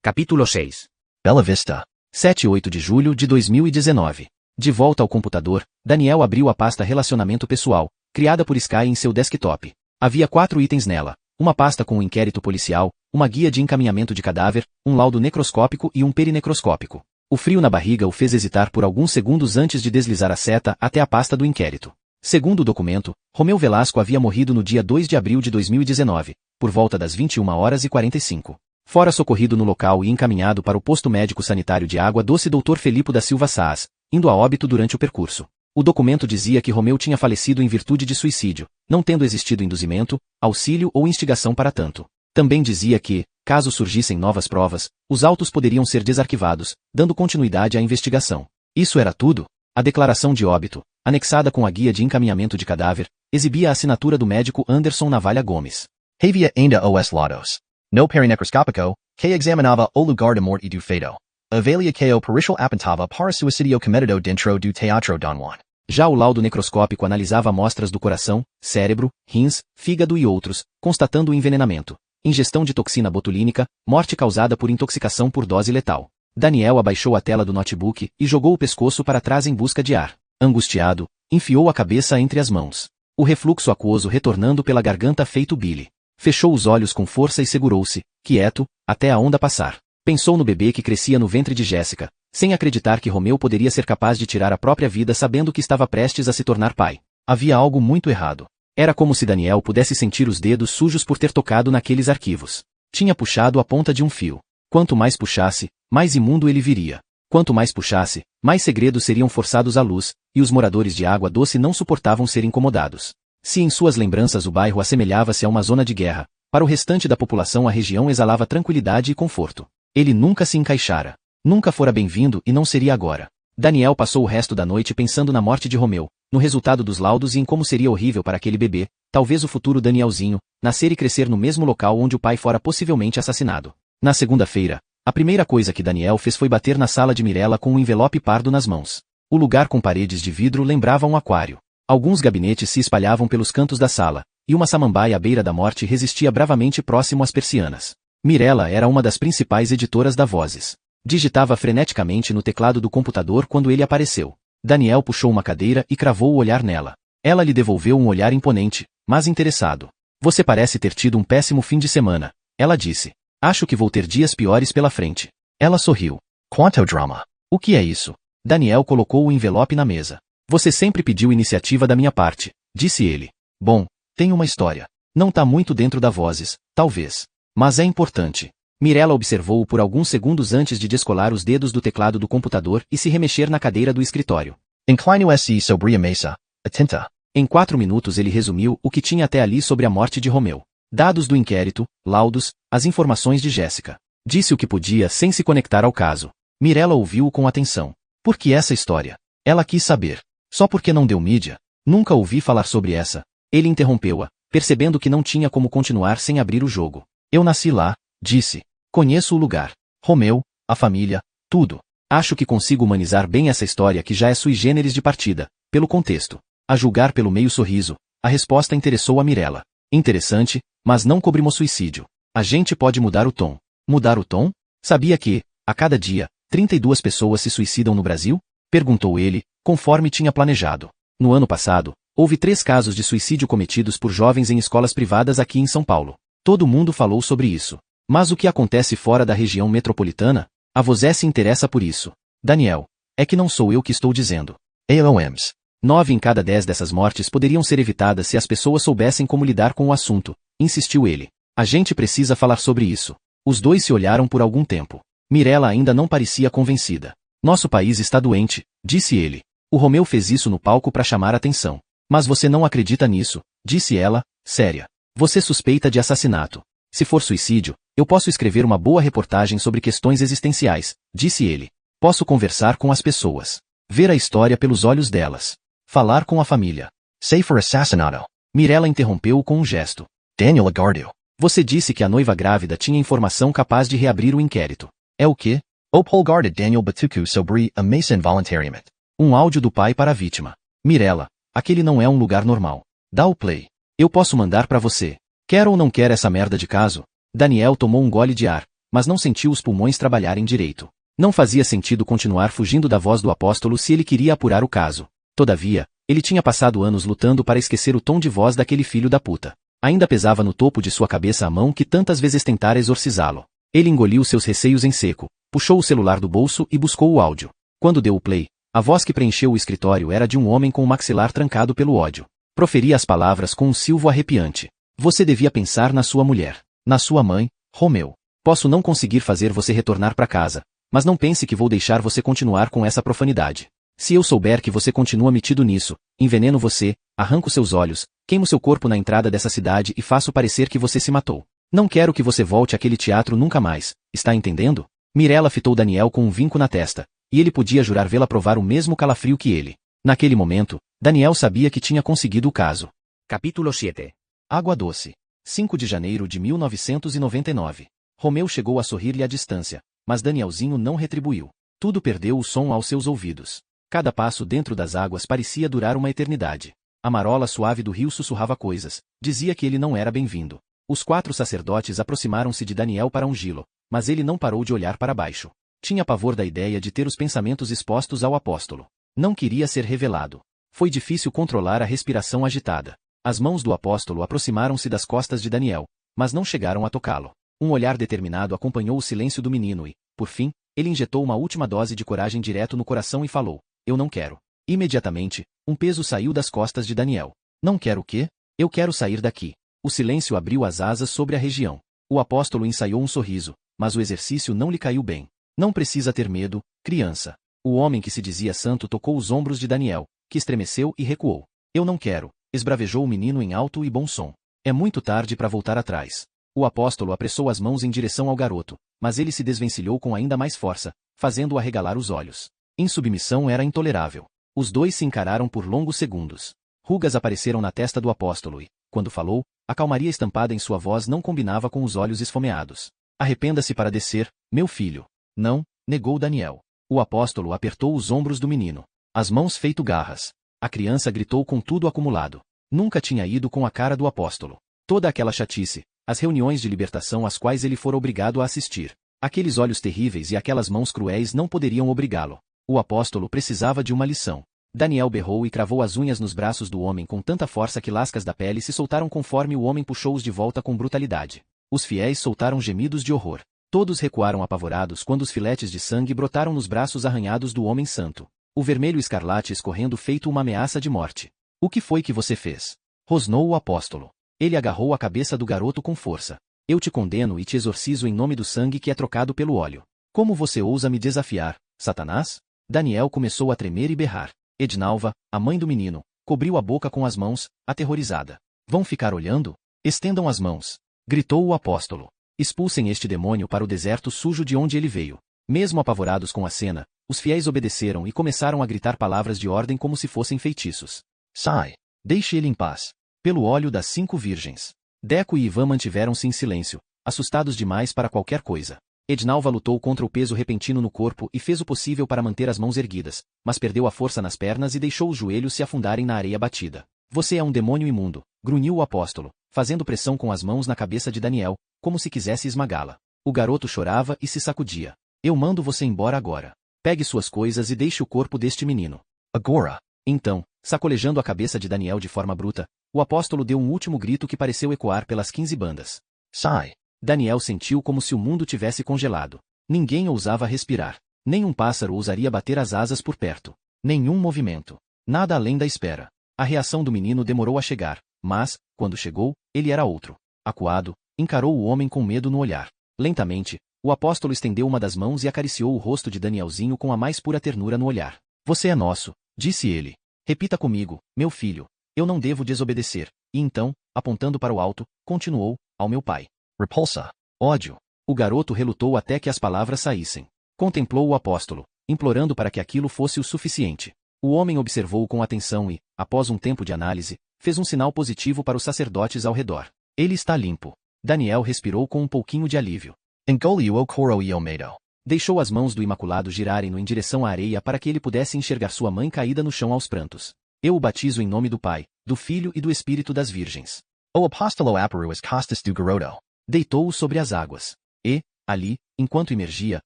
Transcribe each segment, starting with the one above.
Capítulo 6. Bela Vista. 7 e 8 de julho de 2019. De volta ao computador, Daniel abriu a pasta Relacionamento Pessoal, criada por Sky em seu desktop. Havia 4 itens nela: uma pasta com um inquérito policial, uma guia de encaminhamento de cadáver, um laudo necroscópico e um perinecroscópico. O frio na barriga o fez hesitar por alguns segundos antes de deslizar a seta até a pasta do inquérito. Segundo o documento, Romeu Velasco havia morrido no dia 2 de abril de 2019, por volta das 21h45. Fora socorrido no local e encaminhado para o posto médico sanitário de Água Doce Dr. Felipe da Silva Saas, indo a óbito durante o percurso. O documento dizia que Romeu tinha falecido em virtude de suicídio, não tendo existido induzimento, auxílio ou instigação para tanto. Também dizia que, caso surgissem novas provas, os autos poderiam ser desarquivados, dando continuidade à investigação. Isso era tudo? A declaração de óbito, anexada com a guia de encaminhamento de cadáver, exibia a assinatura do médico Anderson Navalha Gomes. Havia ainda os laudos. No perinecroscópico, que examinava o lugar de morte e do feto. Avalia que o pericial apontava para suicídio cometido dentro do teatro Don Juan. Já o laudo necroscópico analisava amostras do coração, cérebro, rins, fígado e outros, constatando o envenenamento, ingestão de toxina botulínica, morte causada por intoxicação por dose letal. Daniel abaixou a tela do notebook e jogou o pescoço para trás em busca de ar. Angustiado, enfiou a cabeça entre as mãos. O refluxo aquoso retornando pela garganta feito bile. Fechou os olhos com força e segurou-se, quieto, até a onda passar. Pensou no bebê que crescia no ventre de Jéssica, sem acreditar que Romeu poderia ser capaz de tirar a própria vida sabendo que estava prestes a se tornar pai. Havia algo muito errado. Era como se Daniel pudesse sentir os dedos sujos por ter tocado naqueles arquivos. Tinha puxado a ponta de um fio. Quanto mais puxasse, mais imundo ele viria. Quanto mais puxasse, mais segredos seriam forçados à luz, e os moradores de Água Doce não suportavam ser incomodados. Se em suas lembranças o bairro assemelhava-se a uma zona de guerra, para o restante da população a região exalava tranquilidade e conforto. Ele nunca se encaixara. Nunca fora bem-vindo e não seria agora. Daniel passou o resto da noite pensando na morte de Romeu, no resultado dos laudos e em como seria horrível para aquele bebê, talvez o futuro Danielzinho, nascer e crescer no mesmo local onde o pai fora possivelmente assassinado. Na segunda-feira, a primeira coisa que Daniel fez foi bater na sala de Mirella com um envelope pardo nas mãos. O lugar com paredes de vidro lembrava um aquário. Alguns gabinetes se espalhavam pelos cantos da sala, e uma samambaia à beira da morte resistia bravamente próximo às persianas. Mirella era uma das principais editoras da Vozes. Digitava freneticamente no teclado do computador quando ele apareceu. Daniel puxou uma cadeira e cravou o olhar nela. Ela lhe devolveu um olhar imponente, mas interessado. Você parece ter tido um péssimo fim de semana, ela disse. Acho que vou ter dias piores pela frente. Ela sorriu. Quanto drama. O que é isso? Daniel colocou o envelope na mesa. Você sempre pediu iniciativa da minha parte, disse ele. Bom, tem uma história. Não tá muito dentro da Vozes, talvez. Mas é importante. Mirella observou-o por alguns segundos antes de descolar os dedos do teclado do computador e se remexer na cadeira do escritório. Inclino-se sobre a mesa, atenta. Em 4 minutos ele resumiu o que tinha até ali sobre a morte de Romeu. Dados do inquérito, laudos, as informações de Jéssica. Disse o que podia sem se conectar ao caso. Mirella ouviu-o com atenção. Por que essa história? Ela quis saber. Só porque não deu mídia? Nunca ouvi falar sobre essa. Ele interrompeu-a, percebendo que não tinha como continuar sem abrir o jogo. Eu nasci lá, disse. Conheço o lugar. Romeu, a família, tudo. Acho que consigo humanizar bem essa história que já é sui generis de partida, pelo contexto. A julgar pelo meio sorriso, a resposta interessou a Mirella. Interessante, mas não cobrimos suicídio. A gente pode mudar o tom. Mudar o tom? Sabia que, a cada dia, 32 pessoas se suicidam no Brasil? Perguntou ele, conforme tinha planejado. No ano passado, houve 3 casos de suicídio cometidos por jovens em escolas privadas aqui em São Paulo. Todo mundo falou sobre isso. Mas o que acontece fora da região metropolitana? A Vozes se interessa por isso. Daniel, é que não sou eu que estou dizendo. AOMs. 9 em cada 10 dessas mortes poderiam ser evitadas se as pessoas soubessem como lidar com o assunto, insistiu ele. A gente precisa falar sobre isso. Os dois se olharam por algum tempo. Mirella ainda não parecia convencida. Nosso país está doente, disse ele. O Romeu fez isso no palco para chamar atenção. Mas você não acredita nisso, disse ela, séria. Você suspeita de assassinato. Se for suicídio, eu posso escrever uma boa reportagem sobre questões existenciais, disse ele. Posso conversar com as pessoas. Ver a história pelos olhos delas. Falar com a família. Say for assassinato. Mirella interrompeu-o com um gesto. Daniel aguardou. Você disse que a noiva grávida tinha informação capaz de reabrir o inquérito. É o quê? O polgar de Daniel Batuco sobre a mesa involuntariamente. Um áudio do pai para a vítima. Mirella, aquele não é um lugar normal. Dá o play. Eu posso mandar para você. Quer ou não quer essa merda de caso? Daniel tomou um gole de ar, mas não sentiu os pulmões trabalharem direito. Não fazia sentido continuar fugindo da voz do apóstolo se ele queria apurar o caso. Todavia, ele tinha passado anos lutando para esquecer o tom de voz daquele filho da puta. Ainda pesava no topo de sua cabeça a mão que tantas vezes tentara exorcizá-lo. Ele engoliu seus receios em seco, puxou o celular do bolso e buscou o áudio. Quando deu o play, a voz que preencheu o escritório era de um homem com o maxilar trancado pelo ódio. Proferia as palavras com um silvo arrepiante. Você devia pensar na sua mulher, na sua mãe, Romeu. Posso não conseguir fazer você retornar para casa, mas não pense que vou deixar você continuar com essa profanidade. Se eu souber que você continua metido nisso, enveneno você, arranco seus olhos, queimo seu corpo na entrada dessa cidade e faço parecer que você se matou. Não quero que você volte àquele teatro nunca mais, está entendendo? Mirella fitou Daniel com um vinco na testa, e ele podia jurar vê-la provar o mesmo calafrio que ele. Naquele momento, Daniel sabia que tinha conseguido o caso. Capítulo 7. Água Doce. 5 de janeiro de 1999. Romeu chegou a sorrir-lhe à distância, mas Danielzinho não retribuiu. Tudo perdeu o som aos seus ouvidos. Cada passo dentro das águas parecia durar uma eternidade. A marola suave do rio sussurrava coisas, dizia que ele não era bem-vindo. Os 4 sacerdotes aproximaram-se de Daniel para ungí-lo, mas ele não parou de olhar para baixo. Tinha pavor da ideia de ter os pensamentos expostos ao apóstolo. Não queria ser revelado. Foi difícil controlar a respiração agitada. As mãos do apóstolo aproximaram-se das costas de Daniel, mas não chegaram a tocá-lo. Um olhar determinado acompanhou o silêncio do menino e, por fim, ele injetou uma última dose de coragem direto no coração e falou: eu não quero. Imediatamente, um peso saiu das costas de Daniel. Não quero o quê? Eu quero sair daqui. O silêncio abriu as asas sobre a região. O apóstolo ensaiou um sorriso, mas o exercício não lhe caiu bem. Não precisa ter medo, criança. O homem que se dizia santo tocou os ombros de Daniel, que estremeceu e recuou. Eu não quero, esbravejou o menino em alto e bom som. É muito tarde para voltar atrás. O apóstolo apressou as mãos em direção ao garoto, mas ele se desvencilhou com ainda mais força, fazendo-o arregalar os olhos. Insubmissão era intolerável. Os dois se encararam por longos segundos. Rugas apareceram na testa do apóstolo e, quando falou, a calmaria estampada em sua voz não combinava com os olhos esfomeados. Arrependa-se para descer, meu filho. Não, negou Daniel. O apóstolo apertou os ombros do menino. As mãos feito garras. A criança gritou com tudo acumulado. Nunca tinha ido com a cara do apóstolo. Toda aquela chatice, as reuniões de libertação às quais ele fora obrigado a assistir. Aqueles olhos terríveis e aquelas mãos cruéis não poderiam obrigá-lo. O apóstolo precisava de uma lição. Daniel berrou e cravou as unhas nos braços do homem com tanta força que lascas da pele se soltaram conforme o homem puxou-os de volta com brutalidade. Os fiéis soltaram gemidos de horror. Todos recuaram apavorados quando os filetes de sangue brotaram nos braços arranhados do homem santo. O vermelho escarlate escorrendo feito uma ameaça de morte. O que foi que você fez? Rosnou o apóstolo. Ele agarrou a cabeça do garoto com força. Eu te condeno e te exorcizo em nome do sangue que é trocado pelo óleo. Como você ousa me desafiar, Satanás? Daniel começou a tremer e berrar. Ednalva, a mãe do menino, cobriu a boca com as mãos, aterrorizada. Vão ficar olhando? Estendam as mãos. Gritou o apóstolo. Expulsem este demônio para o deserto sujo de onde ele veio. Mesmo apavorados com a cena, os fiéis obedeceram e começaram a gritar palavras de ordem como se fossem feitiços. Sai! Deixe ele em paz. Pelo óleo das 5 virgens. Deco e Ivan mantiveram-se em silêncio, assustados demais para qualquer coisa. Ednalva lutou contra o peso repentino no corpo e fez o possível para manter as mãos erguidas, mas perdeu a força nas pernas e deixou os joelhos se afundarem na areia batida. Você é um demônio imundo, grunhiu o apóstolo, fazendo pressão com as mãos na cabeça de Daniel, como se quisesse esmagá-la. O garoto chorava e se sacudia. Eu mando você embora agora. Pegue suas coisas e deixe o corpo deste menino. Agora. Então, sacolejando a cabeça de Daniel de forma bruta, o apóstolo deu um último grito que pareceu ecoar pelas 15 bandas. Sai! Daniel sentiu como se o mundo tivesse congelado. Ninguém ousava respirar. Nem um pássaro ousaria bater as asas por perto. Nenhum movimento. Nada além da espera. A reação do menino demorou a chegar, mas, quando chegou, ele era outro. Acuado, encarou o homem com medo no olhar. Lentamente, o apóstolo estendeu uma das mãos e acariciou o rosto de Danielzinho com a mais pura ternura no olhar. Você é nosso, disse ele. Repita comigo, meu filho. Eu não devo desobedecer. E então, apontando para o alto, continuou, ao meu pai. Repulsa. Ódio. O garoto relutou até que as palavras saíssem. Contemplou o apóstolo, implorando para que aquilo fosse o suficiente. O homem observou com atenção e, após um tempo de análise, fez um sinal positivo para os sacerdotes ao redor. Ele está limpo. Daniel respirou com um pouquinho de alívio. Engoliu o coro e o medo. Deixou as mãos do Imaculado girarem-no em direção à areia para que ele pudesse enxergar sua mãe caída no chão aos prantos. Eu o batizo em nome do Pai, do Filho e do Espírito das Virgens. O apóstolo Aparuas Costas do Garoto. Deitou-o sobre as águas. E, Ali, enquanto emergia,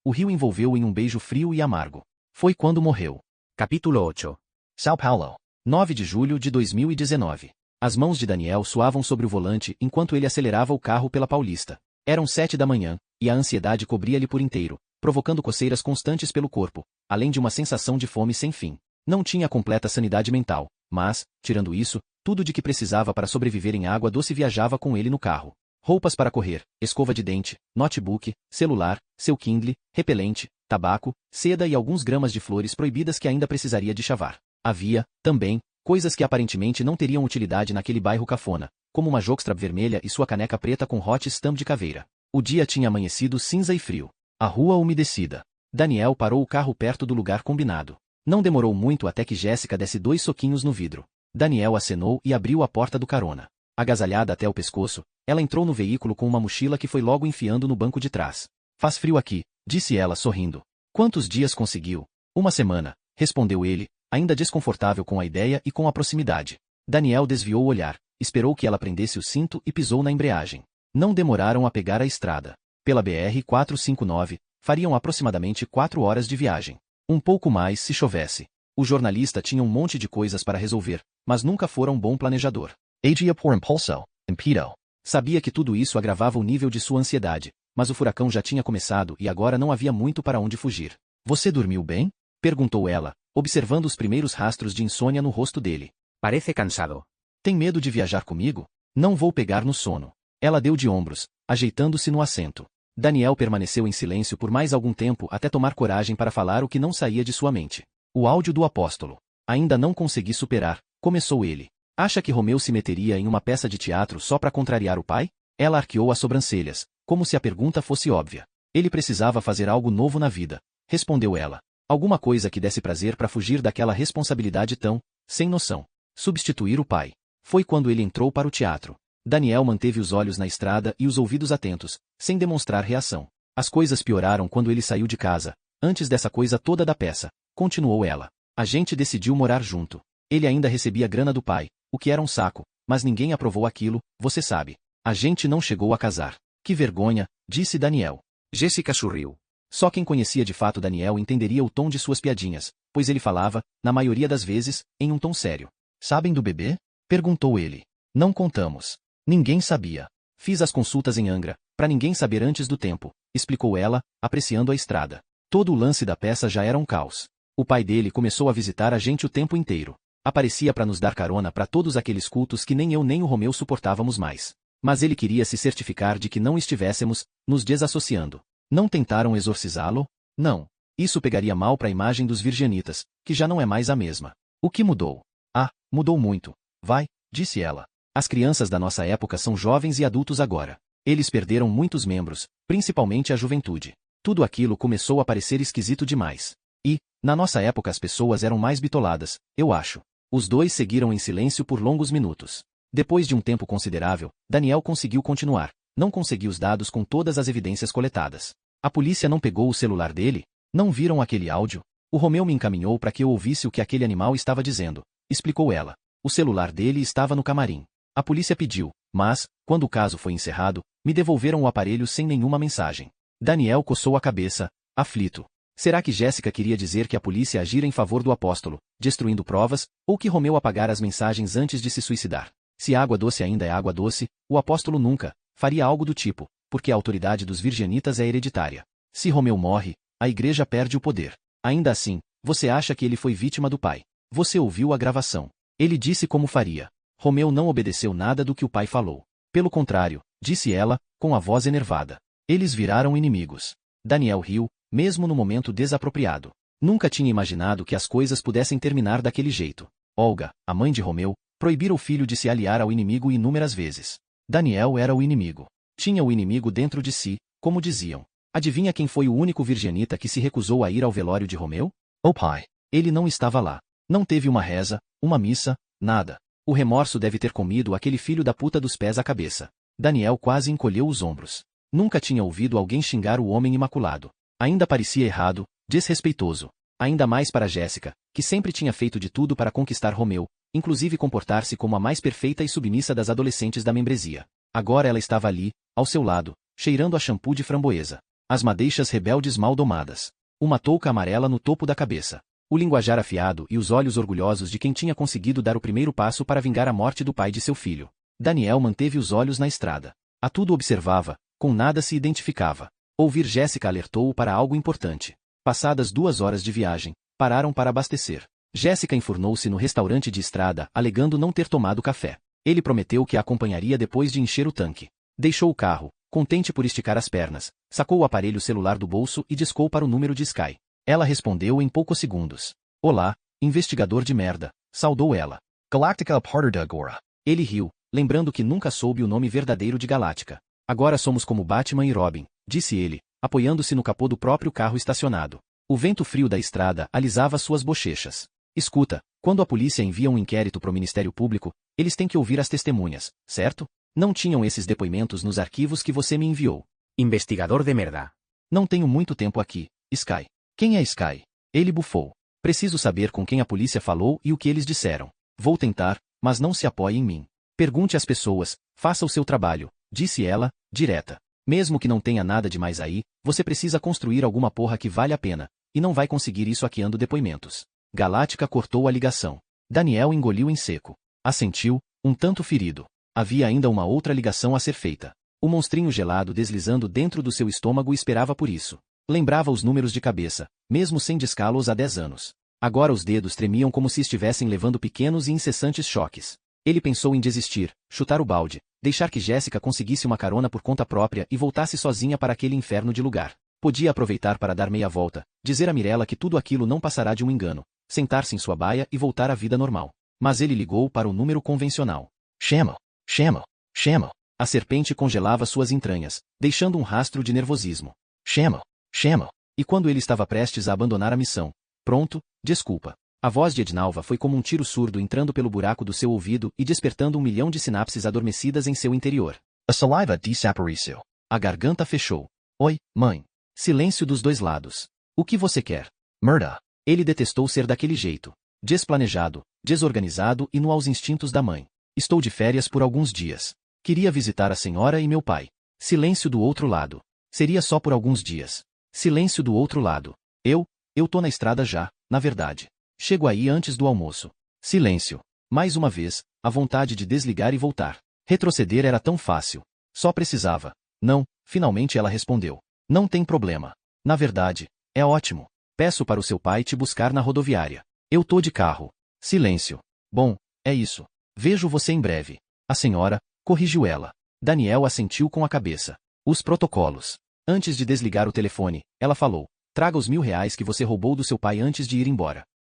o rio envolveu-o em um beijo frio e amargo. Foi quando morreu. Capítulo 8. São Paulo. 9 de julho de 2019. As mãos de Daniel suavam sobre o volante enquanto ele acelerava o carro pela Paulista. Eram 7 da manhã, e a ansiedade cobria-lhe por inteiro, provocando coceiras constantes pelo corpo, além de uma sensação de fome sem fim. Não tinha completa sanidade mental, mas, tirando isso, tudo de que precisava para sobreviver em água doce viajava com ele no carro. Roupas para correr, escova de dente, notebook, celular, seu Kindle, repelente, tabaco, seda e alguns gramas de flores proibidas que ainda precisaria de chavar. Havia, também, coisas que aparentemente não teriam utilidade naquele bairro cafona, como uma jockstrap vermelha e sua caneca preta com hot stamp de caveira. O dia tinha amanhecido cinza e frio. A rua umedecida. Daniel parou o carro perto do lugar combinado. Não demorou muito até que Jéssica desse 2 soquinhos no vidro. Daniel acenou e abriu a porta do carona. Agasalhada até o pescoço, ela entrou no veículo com uma mochila que foi logo enfiando no banco de trás. Faz frio aqui, disse ela sorrindo. Quantos dias conseguiu? 1 semana, respondeu ele, ainda desconfortável com a ideia e com a proximidade. Daniel desviou o olhar, esperou que ela prendesse o cinto e pisou na embreagem. Não demoraram a pegar a estrada. Pela BR-459, fariam aproximadamente 4 horas de viagem. Um pouco mais se chovesse. O jornalista tinha um monte de coisas para resolver, mas nunca fora um bom planejador. Agia por impulso, impeto. Sabia que tudo isso agravava o nível de sua ansiedade, mas o furacão já tinha começado e agora não havia muito para onde fugir. Você dormiu bem? Perguntou ela, observando os primeiros rastros de insônia no rosto dele. Parece cansado. Tem medo de viajar comigo? Não vou pegar no sono. Ela deu de ombros, ajeitando-se no assento. Daniel permaneceu em silêncio por mais algum tempo até tomar coragem para falar o que não saía de sua mente. O áudio do apóstolo. Ainda não consegui superar, começou ele. Acha que Romeu se meteria em uma peça de teatro só para contrariar o pai? Ela arqueou as sobrancelhas, como se a pergunta fosse óbvia. Ele precisava fazer algo novo na vida, respondeu ela. Alguma coisa que desse prazer para fugir daquela responsabilidade tão, sem noção. Substituir o pai. Foi quando ele entrou para o teatro. Daniel manteve os olhos na estrada e os ouvidos atentos, sem demonstrar reação. As coisas pioraram quando ele saiu de casa. Antes dessa coisa toda da peça, continuou ela. A gente decidiu morar junto. Ele ainda recebia grana do pai, o que era um saco, mas ninguém aprovou aquilo, você sabe. A gente não chegou a casar. Que vergonha, disse Daniel. Jéssica sorriu. Só quem conhecia de fato Daniel entenderia o tom de suas piadinhas, pois ele falava, na maioria das vezes, em um tom sério. Sabem do bebê? Perguntou ele. Não contamos. Ninguém sabia. Fiz as consultas em Angra, para ninguém saber antes do tempo, explicou ela, apreciando a estrada. Todo o lance da peça já era um caos. O pai dele começou a visitar a gente o tempo inteiro. Aparecia para nos dar carona para todos aqueles cultos que nem eu nem o Romeu suportávamos mais. Mas ele queria se certificar de que não estivéssemos nos desassociando. Não tentaram exorcizá-lo? Não. Isso pegaria mal para a imagem dos virginitas, que já não é mais a mesma. O que mudou? Ah, mudou muito. Vai, disse ela. As crianças da nossa época são jovens e adultos agora. Eles perderam muitos membros, principalmente a juventude. Tudo aquilo começou a parecer esquisito demais. E, na nossa época as pessoas eram mais bitoladas, eu acho. Os dois seguiram em silêncio por longos minutos. Depois de um tempo considerável, Daniel conseguiu continuar. Não consegui os dados com todas as evidências coletadas. A polícia não pegou o celular dele? Não viram aquele áudio? O Romeu me encaminhou para que eu ouvisse o que aquele animal estava dizendo, explicou ela. O celular dele estava no camarim. A polícia pediu, mas, quando o caso foi encerrado, me devolveram o aparelho sem nenhuma mensagem. Daniel coçou a cabeça, aflito. Será que Jéssica queria dizer que a polícia agira em favor do apóstolo, destruindo provas, ou que Romeu apagara as mensagens antes de se suicidar? Se água doce ainda é água doce, o apóstolo nunca faria algo do tipo, porque a autoridade dos virginitas é hereditária. Se Romeu morre, a igreja perde o poder. Ainda assim, você acha que ele foi vítima do pai? Você ouviu a gravação. Ele disse como faria. Romeu não obedeceu nada do que o pai falou. Pelo contrário, disse ela, com a voz enervada. Eles viraram inimigos. Daniel riu, mesmo no momento desapropriado. Nunca tinha imaginado que as coisas pudessem terminar daquele jeito. Olga, a mãe de Romeu, proibira o filho de se aliar ao inimigo inúmeras vezes. Daniel era o inimigo. Tinha o inimigo dentro de si, como diziam. Adivinha quem foi o único virginita que se recusou a ir ao velório de Romeu? O pai. Ele não estava lá. Não teve uma reza, uma missa, nada. O remorso deve ter comido aquele filho da puta dos pés à cabeça. Daniel quase encolheu os ombros. Nunca tinha ouvido alguém xingar o homem imaculado. Ainda parecia errado, desrespeitoso. Ainda mais para Jéssica, que sempre tinha feito de tudo para conquistar Romeu, inclusive comportar-se como a mais perfeita e submissa das adolescentes da membresia. Agora ela estava ali, ao seu lado, cheirando a shampoo de framboesa. As madeixas rebeldes mal domadas. Uma touca amarela no topo da cabeça. O linguajar afiado e os olhos orgulhosos de quem tinha conseguido dar o primeiro passo para vingar a morte do pai de seu filho. Daniel manteve os olhos na estrada. A tudo observava, com nada se identificava. Ouvir Jéssica alertou-o para algo importante. Passadas 2 horas de viagem, pararam para abastecer. Jéssica enfurnou-se no restaurante de estrada, alegando não ter tomado café. Ele prometeu que a acompanharia depois de encher o tanque. Deixou o carro, contente por esticar as pernas, sacou o aparelho celular do bolso e discou para o número de Sky. Ela respondeu em poucos segundos. Olá, investigador de merda, saudou ela. Galactica Parter da Agora. Ele riu, lembrando que nunca soube o nome verdadeiro de Galáctica. Agora somos como Batman e Robin, disse ele, apoiando-se no capô do próprio carro estacionado. O vento frio da estrada alisava suas bochechas. Escuta, quando a polícia envia um inquérito para o Ministério Público, eles têm que ouvir as testemunhas, certo? Não tinham esses depoimentos nos arquivos que você me enviou. Investigador de merda. Não tenho muito tempo aqui, Sky. Quem é Sky? Ele bufou. Preciso saber com quem a polícia falou e o que eles disseram. Vou tentar, mas não se apoie em mim. Pergunte às pessoas, faça o seu trabalho, disse ela, direta. Mesmo que não tenha nada demais aí, você precisa construir alguma porra que vale a pena, e não vai conseguir isso hackeando depoimentos. Galáctica cortou a ligação. Daniel engoliu em seco. Assentiu, um tanto ferido. Havia ainda uma outra ligação a ser feita. O monstrinho gelado deslizando dentro do seu estômago esperava por isso. Lembrava os números de cabeça, mesmo sem discá-los há 10 anos. Agora os dedos tremiam como se estivessem levando pequenos e incessantes choques. Ele pensou em desistir, chutar o balde, deixar que Jéssica conseguisse uma carona por conta própria e voltasse sozinha para aquele inferno de lugar. Podia aproveitar para dar meia volta, dizer a Mirella que tudo aquilo não passará de um engano, sentar-se em sua baia e voltar à vida normal. Mas ele ligou para o número convencional. Chama. A serpente congelava suas entranhas, deixando um rastro de nervosismo. Chama. E quando ele estava prestes a abandonar a missão? Pronto, desculpa. A voz de Ednalva foi como um tiro surdo entrando pelo buraco do seu ouvido e despertando 1 milhão de sinapses adormecidas em seu interior. A saliva desapareceu. A garganta fechou. Oi, mãe. Silêncio dos dois lados. O que você quer? Merda. Ele detestou ser daquele jeito. Desplanejado, desorganizado e no aos instintos da mãe. Estou de férias por alguns dias. Queria visitar a senhora e meu pai. Silêncio do outro lado. Seria só por alguns dias. Silêncio do outro lado. Eu tô na estrada já, na verdade. Chego aí antes do almoço. Silêncio. Mais uma vez, a vontade de desligar e voltar. Retroceder era tão fácil. Só precisava. Não, finalmente ela respondeu. Não tem problema. Na verdade, é ótimo. Peço para o seu pai te buscar na rodoviária. Eu tô de carro. Silêncio. Bom, é isso. Vejo você em breve. A senhora, corrigiu ela. Daniel assentiu com a cabeça. Os protocolos. Antes de desligar o telefone, ela falou. Traga os R$1.000 que você roubou do seu pai antes de ir embora.